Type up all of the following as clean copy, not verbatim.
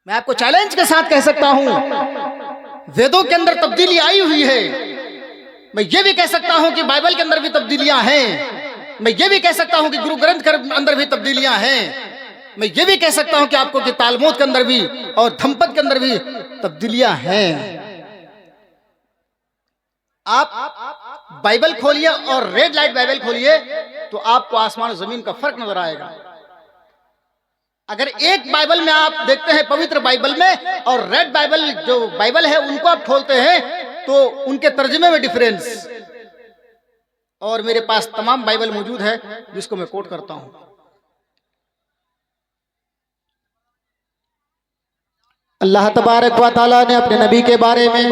मैं आपको चैलेंज के साथ कह सकता हूं, वेदों के अंदर तब्दीली आई हुई है। मैं ये भी कह सकता हूं कि बाइबल के अंदर भी तब्दीलियां हैं। मैं ये भी कह सकता हूं कि गुरु ग्रंथ के अंदर भी तब्दीलियां हैं। मैं ये भी कह सकता हूं कि आपको कि तालमूद के अंदर भी और धम्पद के अंदर भी तब्दीलियां हैं। आप बाइबल खोलिए और रेड लाइट बाइबल खोलिए तो आपको आसमान और जमीन का फर्क नजर आएगा। अगर एक बाइबल में आप देखते हैं, पवित्र बाइबल में, और रेड बाइबल जो बाइबल है उनको आप खोलते हैं तो उनके तर्जुमे में डिफरेंस। और मेरे पास तमाम बाइबल मौजूद है जिसको मैं कोट करता हूं। अल्लाह तबारक व तआला ने अपने नबी के बारे में,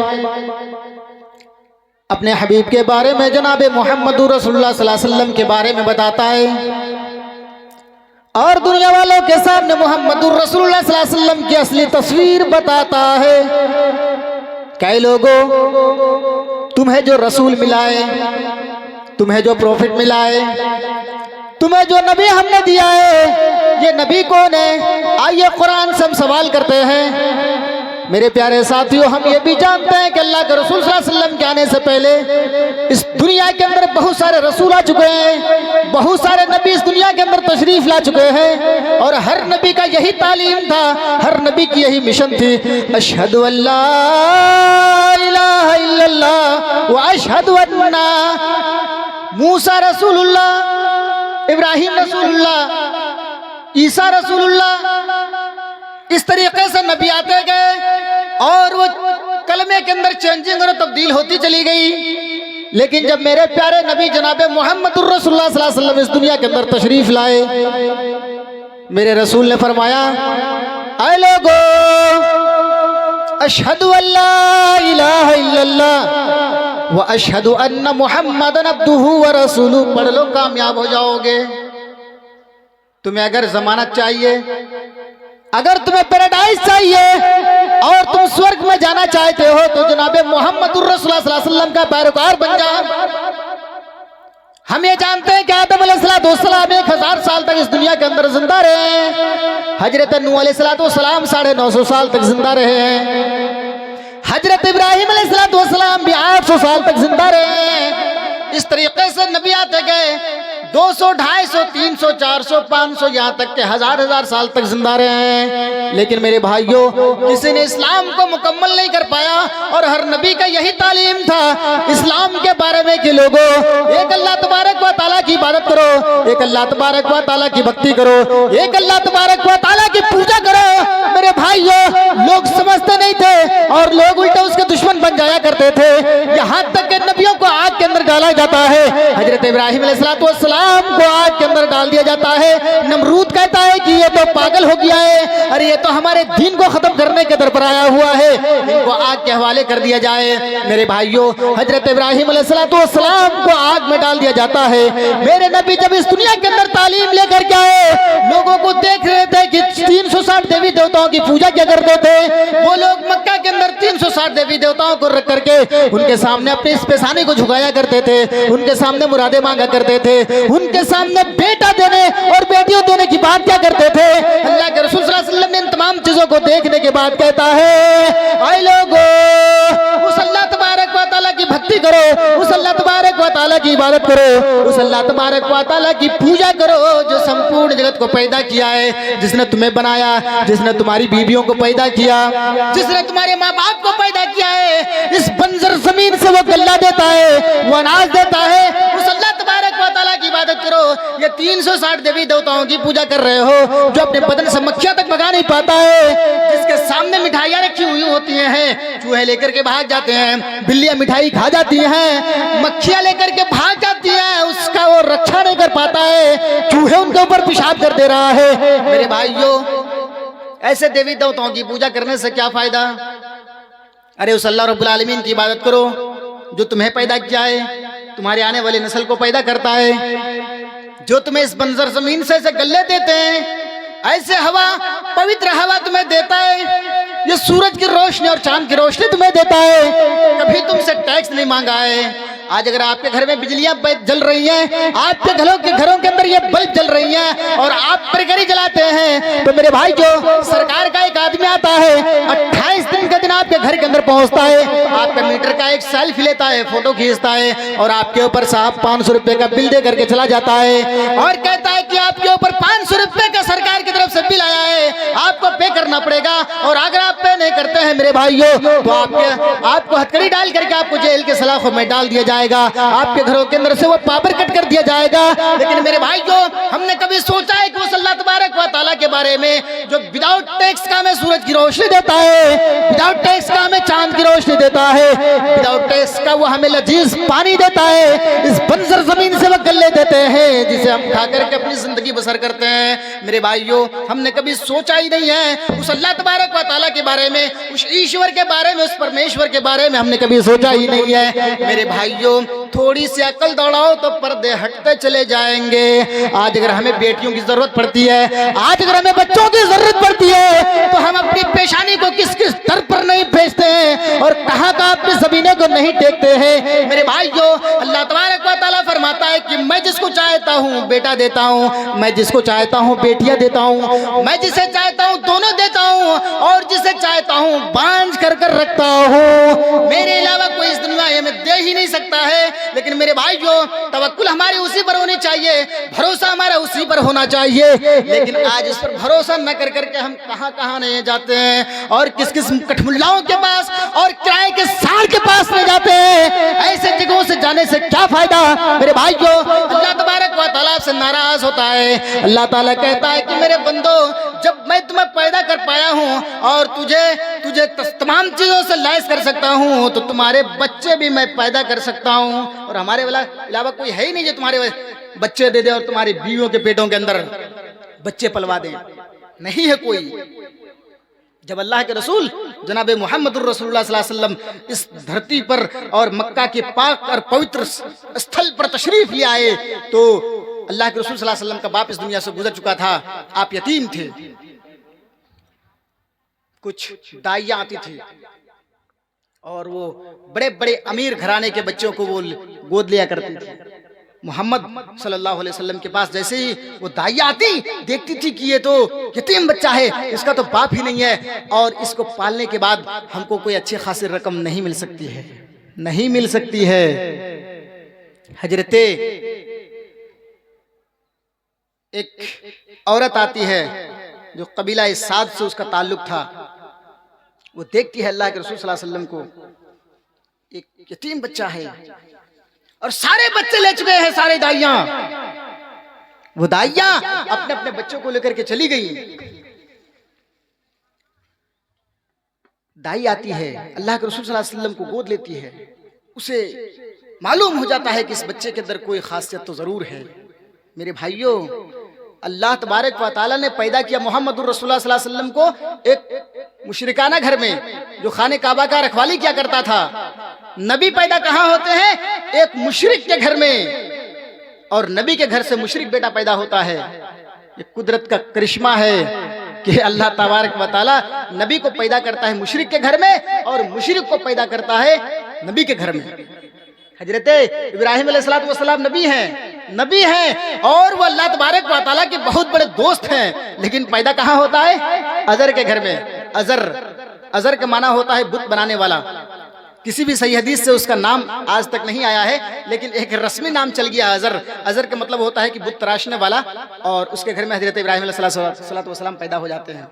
अपने हबीब के बारे में, जनाब मोहम्मदुर रसूलुल्लाह सल्लल्लाहु अलैहि वसल्लम के बारे में बताता है और दुनिया वालों के सामने मोहम्मदुर रसूलुल्लाह सल्लल्लाहु अलैहि वसल्लम की असली तस्वीर बताता है। कई लोगों, तुम्हें जो रसूल मिला है, तुम्हें जो प्रॉफिट मिला है, तुम्हें जो नबी हमने दिया है, ये नबी कौन है? आइए कुरान से हम सवाल करते हैं। मेरे प्यारे साथियों, हम ये भी जानते हैं कि अल्लाह के रसूल सल्लल्लाहु अलैहि वसल्लम के आने से पहले इस दुनिया के अंदर बहुत सारे रसूल आ चुके हैं, बहुत सारे नबी इस दुनिया के अंदर तशरीफ ला चुके हैं और हर नबी का यही तालीम था, हर नबी की यही मिशन थी। अशहदु अल्ला इलाहा इल्लल्लाह व अशहदु अन्ना मूसा रसूलुल्लाह, इब्राहिम रसूलुल्लाह, ईसा रसूलुल्लाह। इस तरीके से नबी आते गए और वो कलमे के अंदर चेंजिंग और तब्दील होती चली गई। लेकिन जब मेरे प्यारे नबी जनाब मोहम्मदुर रसूलुल्लाह सल्लल्लाहु अलैहि वसल्लम इस दुनिया के अंदर तशरीफ लाए, मेरे रसूल ने फरमाया, ऐ लोगो, अशहदु अल्ला इलाहा इल्लल्लाह व अशहदु अन्ना मुहम्मदन अब्दुहु व रसूलुहु। पढ़ लो, कामयाब हो जाओगे। तुम्हें अगर जमानत चाहिए, अगर तुम्हें पैराडाइज चाहिए और तुम स्वर्ग में जाना चाहते हो तो जनाब मोहम्मदुर रसूलुल्लाह सल्लल्लाहु अलैहि वसल्लम का पैरोकार बन जाओ। हम ये जानते हैं कि आदम अलैहिस्सलाम 1000 साल तक इस दुनिया के अंदर जिंदा रहे हैं। हजरत नूह अलैहिस्सलाम 950 साल तक जिंदा रहे हैं। हजरत इब्राहिम अलैहिस्सलाम भी 800 साल तक जिंदा रहे हैं। इस तरीके से नबी आते गए, 200, 250, 300, 400, 500, यहाँ तक के हजार साल तक जिंदा रहे हैं। लेकिन मेरे भाइयों, किसी ने इस्लाम को मुकम्मल नहीं कर पाया और हर नबी का यही तालीम था इस्लाम के बारे में कि लोगों, एक अल्लाह तबारक व तआला की इबादत करो, एक अल्लाह तबारक व तआला की भक्ति करो, एक अल्लाह तबारक व तआला की पूजा करो। मेरे भाइयों, लोग समझते नहीं थे और लोग उल्टे उसके दुश्मन बन जाया करते थे। यहाँ तक के नबियों को आग के अंदर डाला जाता है। हजरत इब्राहिम अलैहिस्सलाम को आग के अंदर डाल दिया जाता है। नमरूद कहता है कि ये तो पागल हो गया है, अरे ये तो हमारे दीन को खत्म करने के दर पर आया हुआ है, इनको आग के हवाले कर दिया जाए। मेरे भाइयों, हजरत इब्राहिम अलैहिस्सलाम को आग में डाल दिया जाता है। मेरे नबी जब इस दुनिया के अंदर तालीम लेकर के आए, लोगों को देख रहे थे कि 360 देवी देवताओं की पूजा क्या करते थे। वो लोग मक्का के अंदर 360 देवी देवताओं को रख करके उनके सामने अपनी इस पेशानी को झुकाया करते थे, उनके सामने मुरादे मांगा करते थे, उनके सामने बेटा देने और बेटियों देने की बात क्या करते थे। अल्लाह के रसूल सल्लल्लाहु अलैहि वसल्लम ने इन तमाम चीजों को देखने के बाद कहता है, ऐ लोगों, उस अल्लाह तबारक व तआला की भक्ति करो, उस अल्लाह तबारक व तआला की इबादत करो, उस अल्लाह तबारक व तआला की पूजा करो जो संपूर्ण जगत को पैदा किया है, जिसने तुम्हें बनाया, जिसने तुम्हारी बीवियों को पैदा किया, जिसने तुम्हारे माँ बाप को पैदा किया है। इस बंजर जमीन से वो गल्ला देता है, वो अनाज देता है। उस अल्लाह तबारक व तआला की इबादत करो। ये 360 देवी देवताओं की पूजा कर रहे हो जो अपने बदन से मक्खियां तक भगा नहीं पाता है, जिसके सामने मिठाइयां रखी हुई होती हैं, चूहे लेकर के भाग जाते हैं, बिल्लियां मिठाई खा जाती हैं, मक्खियां लेकर के भाग जाती हैं, उसका वो रक्षा नहीं कर पाता है, चूहे उनके ऊपर पेशाब कर दे रहा है। मेरे भाइयों, ऐसे देवी देवताओं की पूजा करने से क्या फायदा? अरे उस अल्लाह रब्बुल आलमीन की इबादत करो जो तुम्हें पैदा किया है, तुम्हारे आने वाली नस्ल को पैदा करता है, जो तुम्हें इस बंजर जमीन से गल्ले देते हैं, ऐसे हवा, पवित्र हवा तुम्हें देता है, ये सूरज की रोशनी और चांद की रोशनी तुम्हें देता है, कभी तुमसे टैक्स नहीं मांगा है। आज अगर आपके घर में बिजलियां जल रही हैं, आपके घरों के अंदर ये बल्ब जल रही हैं और आप प्रगरी जलाते हैं, तो मेरे भाई, जो सरकार का एक आदमी आता है, 28 दिन का दिन आपके घर के अंदर पहुंचता है, आपका मीटर का एक सेल्फी लेता है, फोटो खींचता है और आपके ऊपर साहब 500 रुपए का बिल दे करके चला जाता है और कहता है कि आपके ऊपर 500 रुपए का सरकार की तरफ से बिल आया है, आपको पे करना पड़ेगा। और अगर आप पे नहीं करते हैं मेरे भाइयों तो आपको हथकड़ी डाल करके आपको जेल के सलाखों में डाल दिया जाएगा, आपके घरों के अंदर से वो पावर कट कर दिया जाएगा। लेकिन मेरे भाइयों, हमने कभी सोचा है कि उस अल्लाह तबारक व तआला के बारे में जो विदाउट टैक्स का हमें सूरज की रोशनी देता है, विदाउट टैक्स का हमें चांद की रोशनी देता है, विदाउट टैक्स का वो हमें लजीज पानी देता है, इस बंजर जमीन से वो गल्ले देते हैं जिसे हम खा करके अपनी जिंदगी बसर करते हैं। मेरे भाइयों, हमने कभी सोचा ही नहीं है उस अल्लाह तबारक व तआला के बारे में, उस ईश्वर के बारे में, उस परमेश्वर के बारे में हमने कभी सोचा ही नहीं है। मेरे भाइयों, थोड़ी सी अकल दौड़ाओ तो पर्दे हटते चले जाएंगे। आज अगर हमें बेटियों की जरूरत पड़ती है, आज अगर हमें बच्चों की जरूरत पड़ती है, तो हम अपनी पेशानी को किस किस दर पर नहीं भेजते हैं और कहां कहां अपनी जमीनों को नहीं टेकते हैं। मेरे भाइयों, अल्लाह तबारक व तआला फरमाता है कि मैं जिसको चाहता हूं बेटा देता हूं, मैं जिसको चाहता हूं बेटियां देता हूं, मैं जिसे चाहता हूं दोनों देता हूं और जिसे चाहता हूं बांझ कर कर रखता हूं। मेरे अलावा कोई इस दुनिया में दे ही नहीं सकता है। लेकिन मेरे भाइयों, तवक्कुल हमारी उसी पर होनी चाहिए, भरोसा हमारा उसी पर होना चाहिए। लेकिन आज इस पर भरोसा न कर करके हम कहां कहां नहीं जाते हैं और किस किस कठमुल्लाओं के पास और किराए के सार के पास नहीं जाते हैं। ऐसे जगहों से जाने से क्या फायदा। मेरे भाइयों, अल्लाह तबारक व तआला से नाराज होता है। अल्लाह ताला कहता है कि मेरे बंदो, जब मैं तुम्हें पैदा कर पाया हूं और तुझे तमाम चीजों से लैस कर सकता हूं, तो तुम्हारे बच्चे भी मैं पैदा कर सकता हूं और हमारे अलावा कोई है ही नहीं जो तुम्हारे बच्चे दे दे और तुम्हारी बीवियों के पेटों के अंदर बच्चे पलवा दे। नहीं है कोई। जब अल्लाह के रसूल जनाब मुहम्मदुर रसूलुल्लाह सल्लल्लाहु अलैहि वसल्लम इस धरती पर और मक्का के पाक और पवित्र स्थल पर तशरीफ ले आए, तो अल्लाह के रसूल सल्लल्लाहु अलैहि वसल्लम का बाप इस दुनिया से गुजर चुका था। आप यतीम थे। कुछ दाइयां आती थी और वो बड़े बड़े अमीर घराने के बच्चों को वो गोद लिया करती थी। मोहम्मद सल्लल्लाहु अलैहि वसल्लम के पास जैसे ही वो दाइयां आती, देखती थी कि ये तो यतीम बच्चा है, इसका तो बाप ही नहीं है और इसको पालने के बाद हमको कोई अच्छी खासी रकम नहीं मिल सकती है, नहीं मिल सकती है। हजरते एक औरत आती है जो कबीला साद से उसका ताल्लुक था। वो देखती है अल्लाह के रसूल सल्लल्लाहु अलैहि वसल्लम को, एक यतीम बच्चा है और सारे बच्चे ले चुके हैं सारे दाइयां। वो दाइयां अपने अपने बच्चों को लेकर के चली गई। दाई आती है, अल्लाह के रसूल सल्लल्लाहु अलैहि वसल्लम को गोद लेती है। उसे मालूम हो जाता है कि इस बच्चे के अंदर कोई खासियत तो जरूर है। मेरे भाइयों, अल्लाह तबारक व तआला ने पैदा किया मोहम्मदुर रसूलुल्लाह सल्लल्लाहु अलैहि वसल्लम को एक मुशरिकाना घर में, जो खाने काबा का रखवाली किया करता था। नबी पैदा कहाँ होते हैं? एक मुशरिक के घर में, और नबी के घर से मुशरिक बेटा पैदा होता है। ये कुदरत का करिश्मा है कि अल्लाह तबारक व तआला नबी को पैदा करता है मुशरिक के घर में और मुशरिक को पैदा करता है नबी के घर में। हजरत इब्राहिम अलैहिस्सलाम नबी हैं और वो अल्लाह तबारक व तआला के बहुत बड़े दोस्त हैं। लेकिन पैदा कहाँ होता है? अजर के घर में। अजर का माना होता है बुत बनाने वाला। किसी भी सही हदीस से उसका नाम आज तक नहीं आया है, लेकिन एक रस्मी नाम चल गया अजर। अजर का मतलब होता है कि बुत तराशने वाला, और उसके घर में हजरत इब्राहिम अलैहिस्सलाम पैदा हो जाते हैं।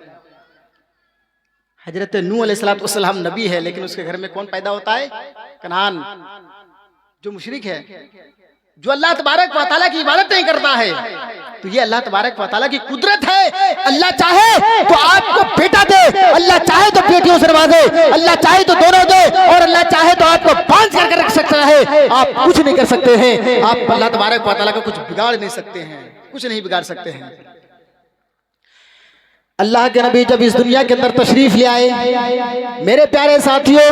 हजरत नूह अलैहिस्सलाम नबी है, लेकिन उसके घर में कौन पैदा होता है? कनान, जो मुशरिक है, जो अल्लाह तबारक व तआला की इबादत नहीं करता है। तो ये अल्लाह तबारक व तआला की कुदरत है। अल्लाह चाहे तो आपको बेटा दे, अल्लाह चाहे तो बेटियों से नवाजे, अल्लाह चाहे तो दोनों दे, और अल्लाह चाहे तो आपको बांध करके रख सकता है। आप कुछ नहीं कर सकते हैं। आप अल्लाह तबारक व तआला का कुछ बिगाड़ नहीं सकते हैं, कुछ नहीं बिगाड़ सकते हैं। अल्लाह के नबी जब इस दुनिया के अंदर तशरीफ ले आए, मेरे प्यारे साथियों,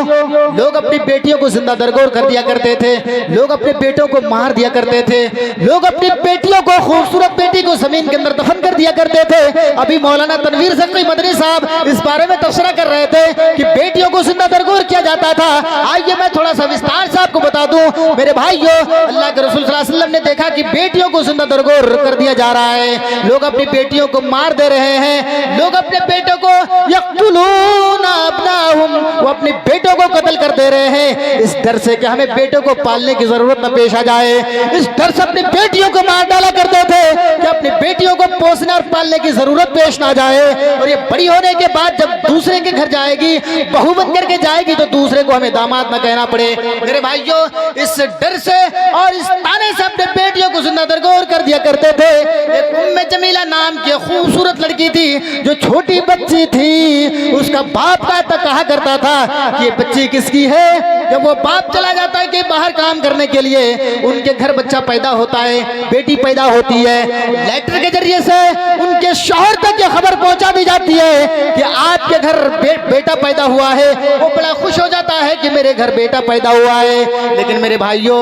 लोग अपनी बेटियों को जिंदा दरगोर कर दिया करते थे, लोग अपने बेटों को मार दिया करते थे, लोग अपनी बेटियों को, खूबसूरत बेटी को जमीन के अंदर दफन कर दिया करते थे। अभी मौलाना तनवीर ज़की मदनी साहब इस बारे में तबसरा कर रहे थे कि बेटियों को जिंदा दरगोर किया जाता था। आइए मैं थोड़ा सा विस्तार से आपको बता दूं। मेरे भाइयों, अल्लाह के रसूल सल्लल्लाहु अलैहि वसल्लम ने देखा कि बेटियों को जिंदा दरगोर कर दिया जा रहा है, लोग अपनी बेटियों को मार दे रहे हैं, लोग अपने बेटों को यक़्तुलून अपने बेटों को कत्ल कर दे रहे हैं, इस डर से कि हमें बेटों को पालने की जरूरत न पेश आ जाए। इस डर से अपनी बेटियों को मार डाला करते थे कि अपनी बेटियों को पोसने और पालने की जरूरत पेश ना जाए। और ये बड़ी होने के बाद जब दूसरे के घर जाएगी, बहू बन करके जाएगी, तो दूसरे को हमें दामाद न कहना पड़े। मेरे भाइयों, इस डर से और इस ताने से अपने बेटियों को जिंदा दरगोर कर दिया करते थे। एक उम्मे जमीला नाम की खूबसूरत लड़की थी, जो छोटी बच्ची थी, उसका बाप कहा करता था कि ये बच्ची किसकी है। जब वो बाप चला जाता है कि बाहर काम करने के लिए, उनके घर बच्चा पैदा होता है, बेटी पैदा होती है, लेटर के जरिए से उनके शौहर तक ये खबर पहुंचा दी जाती है कि आपके घर बेटा पैदा हुआ है। वो बड़ा खुश हो जाता है कि मेरे घर बेटा पैदा हुआ है। लेकिन मेरे भाइयों,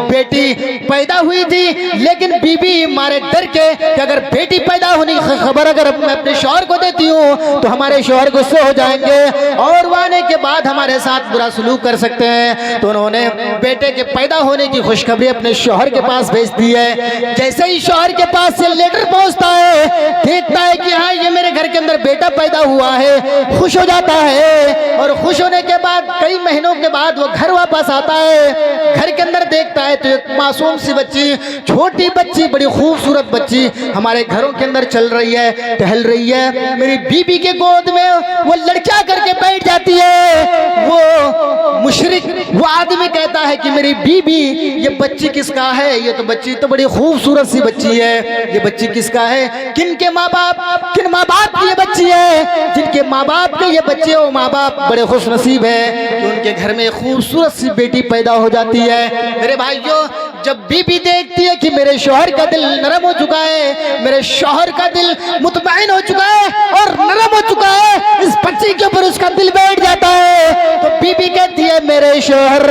बेटी पैदा हुई थी, लेकिन बीबी मारे डर के कि अगर बेटी पैदा होने की खबर अगर मैं अपने शौहर को देती हूँ तो हमारे शौहर गुस्से हो जाएंगे और वो आने के बाद हमारे साथ बुरा सलूक कर सकते हैं। तो उन्होंने बेटे के पैदा होने की खुशखबरी अपने शौहर के पास भेज दी है। जैसे ही शौहर के पास से लेटर पहुंचता है, देखता है कि हाँ, ये मेरे घर के अंदर बेटा पैदा हुआ है, खुश हो जाता है। और खुश होने के बाद कई महीनों के बाद वो घर वापस आता है। घर के अंदर देखता है तो एक मासूम सी बच्ची, छोटी बच्ची, बड़ी खूबसूरत बच्ची हमारे घरों के अंदर चल रही है, टहल रही है। मेरी बीबी के गोद में वो लड़कियां करके बैठ जाती है। वो मुशरिक, वो आदमी कहता है कि मेरी बीबी, ये बच्ची किसका है? ये तो बच्ची तो बड़ी खूबसूरत सी बच्ची है, ये बच्ची किसका है? किन माँ बाप की ये बच्ची है? जिनके माँ बाप के ये बच्चे, वो माँ बाप बड़े खुश नसीब है कि उनके घर में खूबसूरत सी बेटी पैदा हो जाती है। मेरे भाइयों, जब बीबी देखती है कि मेरे शौहर का दिल नरम हो चुका है, मेरे शौहर का दिल मुतमईन हो चुका है और नरम हो चुका है, इस बच्ची के ऊपर उसका दिल बैठ जाता है, तो बीबी कहती है, मेरे शौहर,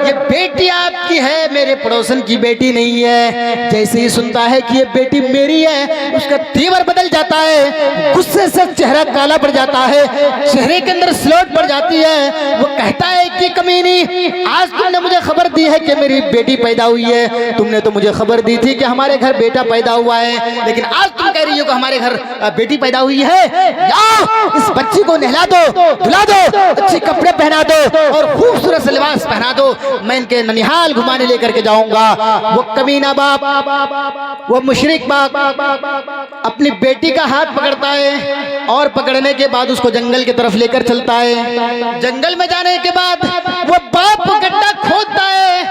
ये बेटी आपकी है, मेरे पड़ोसन की बेटी नहीं है। जैसे ही सुनता है कि ये बेटी मेरी है, उसका तेवर बदल जाता है, गुस्से से चेहरा काला पड़ जाता है, चेहरे के अंदर स्लोट पड़ जाती है। वो कहता है कि कमीनी, आज तुमने मुझे खबर दी है कि मेरी बेटी पैदा हुई है, तुमने तो मुझे खबर दी थी कि हमारे घर बेटा पैदा हुआ है, लेकिन आज तुम कह रही हो कि हमारे घर बेटी पैदा हुई है। लाओ, इस बच्ची को नहला दो, धुला दो, अच्छे कपड़े पहना दो और खूबसूरत से लिबास पहना दो, मैं इनके ननिहाल घुमाने लेकर के जाऊंगा। वो कमीना बाप, वो मुशरिक बाप अपनी बेटी का हाथ पकड़ता है और पकड़ने के बाद उसको जंगल की तरफ लेकर चलता है। जंगल में जाने के बाद वो बाप गड्ढा खोदता है,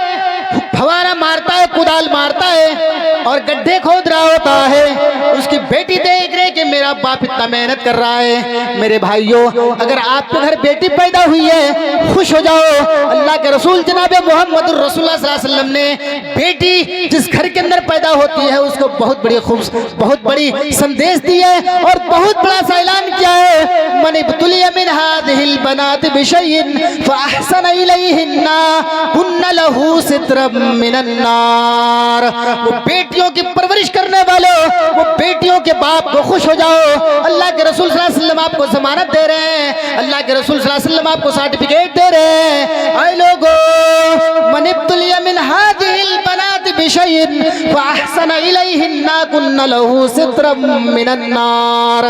फवारा मारता है, कुदाल मारता है और गड्ढे खोद रहा होता है। उसकी बेटी देख रहे कि मेरा बाप इतना मेहनत कर रहा है। मेरे भाइयों, अगर आपके घर बेटी पैदा हुई है, खुश हो जाओ। अल्लाह के रसूल जनाब मोहम्मद रसूलुल्लाह सल्लल्लाहु अलैहि वसल्लम ने बेटी जिस घर के अंदर पैदा होती है उसको बहुत बड़ी संदेश दी है और बहुत बड़ा सा ऐलान किया है, मन इब्तुलिया मिन हादिहिल बनात बिशैइन फअहसन इलैहिन्ना कुन्ना लहू सित्रम मिनन नार। वो बेटियों की परवरिश करने वालों, वो बेटियों के बाप को खुश हो जाओ। अल्लाह के रसूल सल्लल्लाहु अलैहि वसल्लम आपको जमानत दे रहे हैं, अल्लाह के रसूल सल्लल्लाहु अलैहि वसल्लम आपको सर्टिफिकेट दे रहे हैं। ऐ लोगों, मन इब्तुलिया मिन हादिहिल बनात बिशैइन फअहसन इलैहिन्ना कुन्ना लहू सित्रम मिनन नार।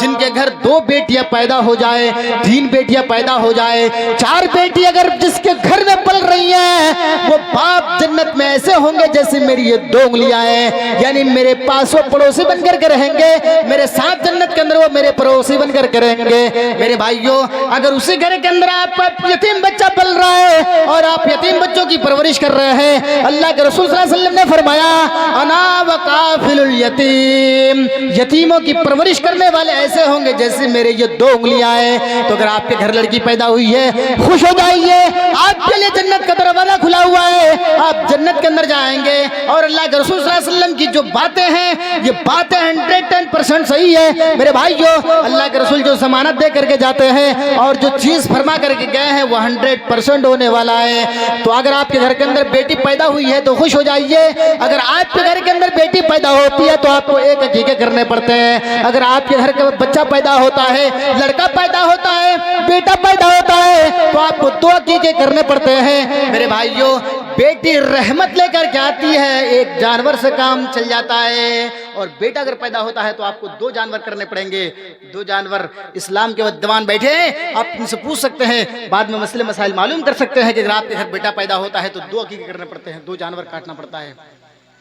जिनके घर 2 बेटियां पैदा हो जाए, 3 बेटियां पैदा हो जाए, 4 बेटी अगर जिसके घर में पल रही है, वो बाप जन्नत में ऐसे होंगे जैसे मेरी ये 2 उंगलियां हैं, यानी मेरे पास वो पड़ोसी बनकर के रहेंगे, मेरे साथ जन्नत के अंदर वो मेरे पड़ोसी बनकर के रहेंगे। मेरे भाइयों, अगर उसी घर के अंदर आपका यतीम बच्चा पल रहा है और आप यतीम बच्चों की परवरिश कर रहे हैं, अल्लाह के रसूल सल्लल्लाहु अलैहि वसल्लम ने फरमाया, अना व काफिलुल यतीम, यतीमों की परवरिश करने वाले ऐसे होंगे जैसे मेरे ये 2 उंगलियां हैं। तो अगर आपके घर लड़की पैदा हुई है, खुश हो जाइए, आपके लिए जन्नत का दरवाजा खुला हुआ है, आप जन्नत के अंदर जाएंगे। और अल्लाह के रसूल सल्लल्लाहु अलैहि वसल्लम की जो बातें हैं, ये बातें 110% सही है। मेरे भाइयों, अल्लाह के रसूल जो जमानत दे करके जाते हैं और जो चीज फरमा करके गए हैं, वो 100% होने वाला है। तो अगर आपके घर के अंदर बेटी पैदा हुई है तो खुश हो जाइए। अगर आपके घर के अंदर बेटी पैदा होती है तो आपको एक अकीके करने पड़ते हैं। अगर आपके घर का बच्चा पैदा होता है, लड़का पैदा होता है, बेटा पैदा होता है, तो आपको 2 अकीके करने पड़ते हैं। मेरे भाइयों, बेटी रहमत लेकर के आती है, एक जानवर से काम चल जाता है और बेटा अगर पैदा होता है तो आपको 2 जानवर करने पड़ेंगे। 2 जानवर इस्लाम के विद्वान बैठे हैं, आप उनसे पूछ सकते हैं, बाद में मसले मसाइल मालूम कर सकते हैं कि अगर आपके घर बेटा पैदा होता है तो 2 अकीके करने पड़ते हैं, 2 जानवर काटना पड़ता है,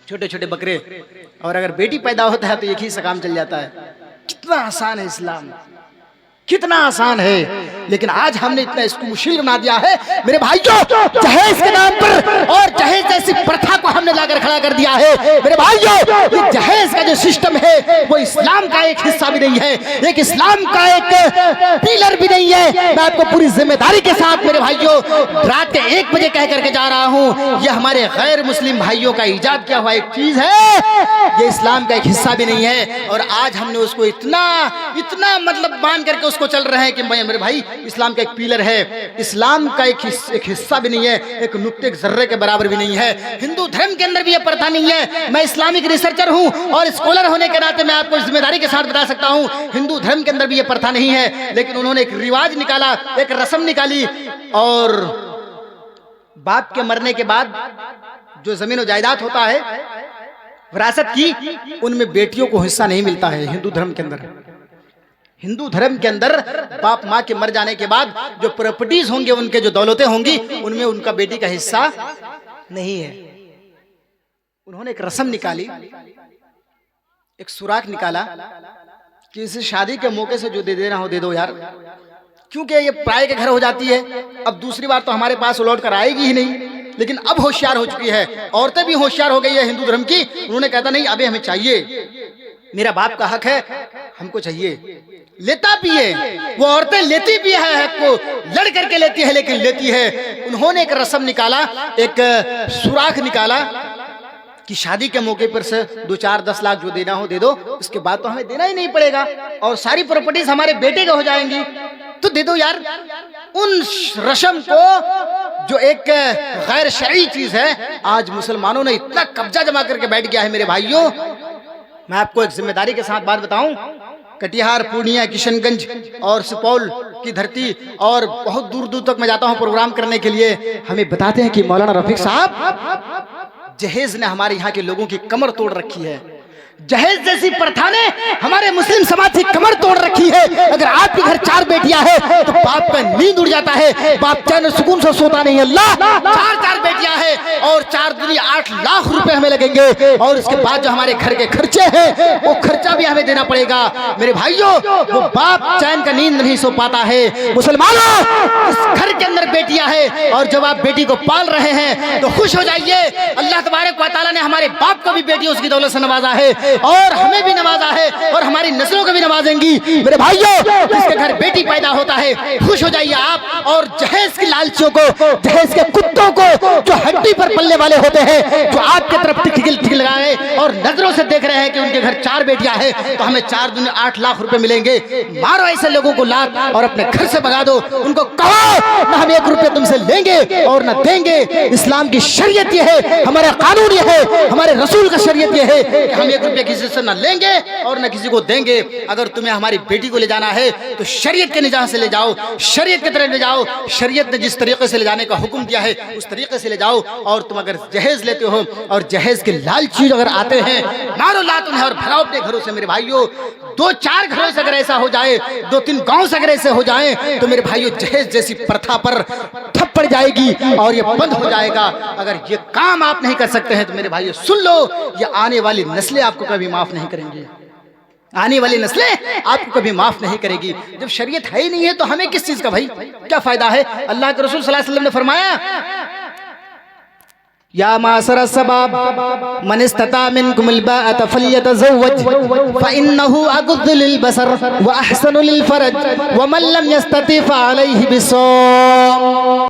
छोटे छोटे बकरे। और अगर बेटी पैदा होता है तो एक ही से काम चल जाता है। कितना आसान है इस्लाम, कितना आसान है। लेकिन आज हमने इतना इसको मुश्किल बना दिया है मेरे भाइयों, जहेज के नाम पर और जहेज जैसी प्रथा को हमने लाकर खड़ा कर दिया है। मेरे भाइयों, ये जहेज का जो सिस्टम है वो इस्लाम का एक हिस्सा भी नहीं है, एक इस्लाम का एक पिलर भी नहीं है। मैं आपको पूरी जिम्मेदारी के साथ मेरे भाइयों रात के 1 बजे कह करके जा रहा हूँ, यह हमारे गैर मुस्लिम भाइयों का इजाद किया हुआ एक चीज है, ये इस्लाम का एक हिस्सा भी नहीं है। और आज हमने उसको इतना इतना मतलब मान करके को चल रहे हैं कि मेरे भाई इस्लाम का एक पिलर है, इस्लाम का एक हिस्सा भी नहीं है, एक नुक्ते जर्रे के बराबर भी नहीं है। हिंदू धर्म के अंदर भी ये प्रथा नहीं है। मैं इस्लामिक रिसर्चर हूं और स्कॉलर होने के नाते मैं आपको जिम्मेदारी के साथ बता सकता हूं, हिंदू धर्म के अंदर भी ये प्रथा नहीं है। लेकिन उन्होंने एक रिवाज निकाला, एक रस्म निकाली, और बाप के मरने के बाद जो जमीन और जायदाद होता है विरासत की, उनमें बेटियों को हिस्सा नहीं मिलता है हिंदू धर्म के अंदर। हिंदू धर्म के अंदर बाप माँ के मर जाने के बाद जो प्रॉपर्टीज होंगे, उनके जो दौलतें होंगी, उनमें उनका बेटी का हिस्सा नहीं है। उन्होंने एक रस्म निकाली, एक सुराख निकाला कि इसे शादी के मौके से जो दे देना हो दे दो यार, क्योंकि ये पराये के घर हो जाती है। अब दूसरी बार तो हमारे पास लौट कर आएगी ही नहीं। लेकिन अब होशियार हो चुकी है, औरतें भी होशियार हो गई है हिंदू धर्म की। उन्होंने कहता नहीं, अबे हमें चाहिए, मेरा बाप का हक है, हमको चाहिए। लेता भी है वो, औरतें लेती भी है, हक को लड़ करके लेती है, लेकिन लेती है। उन्होंने एक रस्म निकाला, एक सुराख निकाला कि शादी के मौके पर से 2, 4, 10 लाख जो देना हो दे दो, इसके बाद तो हमें देना ही नहीं पड़ेगा और सारी प्रॉपर्टीज हमारे बेटे के हो जाएंगी, तो दे दो यार। उन रस्म को जो एक गैर शरई चीज है, आज मुसलमानों ने इतना कब्जा जमा करके बैठ गया है। मेरे भाइयों, मैं आपको एक जिम्मेदारी के साथ बात बताऊं, कटिहार, पूर्णिया, किशनगंज और सुपौल की धरती और बहुत दूर दूर तक मैं जाता हूं प्रोग्राम करने के लिए। हमें बताते हैं कि मौलाना रफीक साहब, जहेज ने हमारे यहाँ के लोगों की कमर तोड़ रखी है। जहेज जैसी प्रथा ने हमारे मुस्लिम समाज की कमर तोड़ रखी है। अगर आपके घर 4 बेटियां हैं तो बाप का नींद उड़ जाता है, बाप चैन सुकून से सोता नहीं है। अल्लाह, 4 बेटियां हैं और 4 दूनी 8 लाख रुपए हमें लगेंगे, और इसके बाद जो हमारे घर के खर्चे हैं वो खर्चा भी हमें देना पड़ेगा। मेरे भाइयों, वो बाप चैन का नींद नहीं सो पाता है। मुसलमानों, इस घर के अंदर बेटियां हैं और जब आप बेटी को पाल रहे हैं तो खुश हो जाइए। अल्लाह तबारक व तआला ने हमारे बाप को भी बेटियों की दौलत से नवाजा है और हमें भी नवाजा है और हमारी नस्लों को भी नवाजेंगी। मेरे भाइयों, जिसके घर बेटी पैदा होता है खुश हो जाइए आप। और जहेज की लालचियों को, जहेज के कुत्तों को, जो हड्डी पर पलने वाले होते हैं, जो आपके तरफ टिक लगाए और नजरों से देख रहे हैं कि उनके घर 4 बेटियां हैं तो हमें 4 दूनी 8 लाख रुपए मिलेंगे, मारो ऐसे लोगों को लात और अपने घर से भगा दो। उनको कहो ना हम 1 रुपया तुमसे लेंगे और ना देंगे। इस्लाम की शरीयत ये है, हमारा कानून ये है, हमारे रसूल का शरीयत ये है कि हम 1 रुपया किसी से ना लेंगे और ना किसी को देंगे। अगर तुम्हें हमारी बेटी को ले जाना है तो शरीयत के निजाह से ले जाओ, शरीयत की तरह ले जाओ। शरीयत ने जिस तरीके से ले जाने का हुक्म दिया है उस तरीके से ले जाओ। और तुम अगर जहेज लेते हो और जहेज के लालची अगर आते हैं, मारो लात उन्हें और भगाओ अपने घरों से। मेरे भाइयों, 2-4 घरों से अगर ऐसा हो जाए, 2-3 गांव से अगर ऐसे हो जाए तो मेरे भाइयों जहेज जैसी प्रथा पर ठप पड़ जाएगी और ये बंद हो जाएगा। अगर ये काम आप नहीं कर सकते हैं तो मेरे भाइयों सुन लो, ये आने वाली नस्लें आपको कभी माफ नहीं करेंगी। आने वाली नस्लें आपको कभी माफ नहीं करेगी। जब शरीयत है ही नहीं है तो हमें किस चीज का भाई क्या फायदा है। अल्लाह के रसूल सल्लल्लाहु अलैहि वसल्लम ने फरमाया, या मासर सबाब मन इस्तता मिनकुमुल बाअत फल्यतज़व्वज फइन्नहु अग़द्दु लिलबसर व अहसनु लिलफरज व मन लम यस्तति फअलैहि बिस्सौम।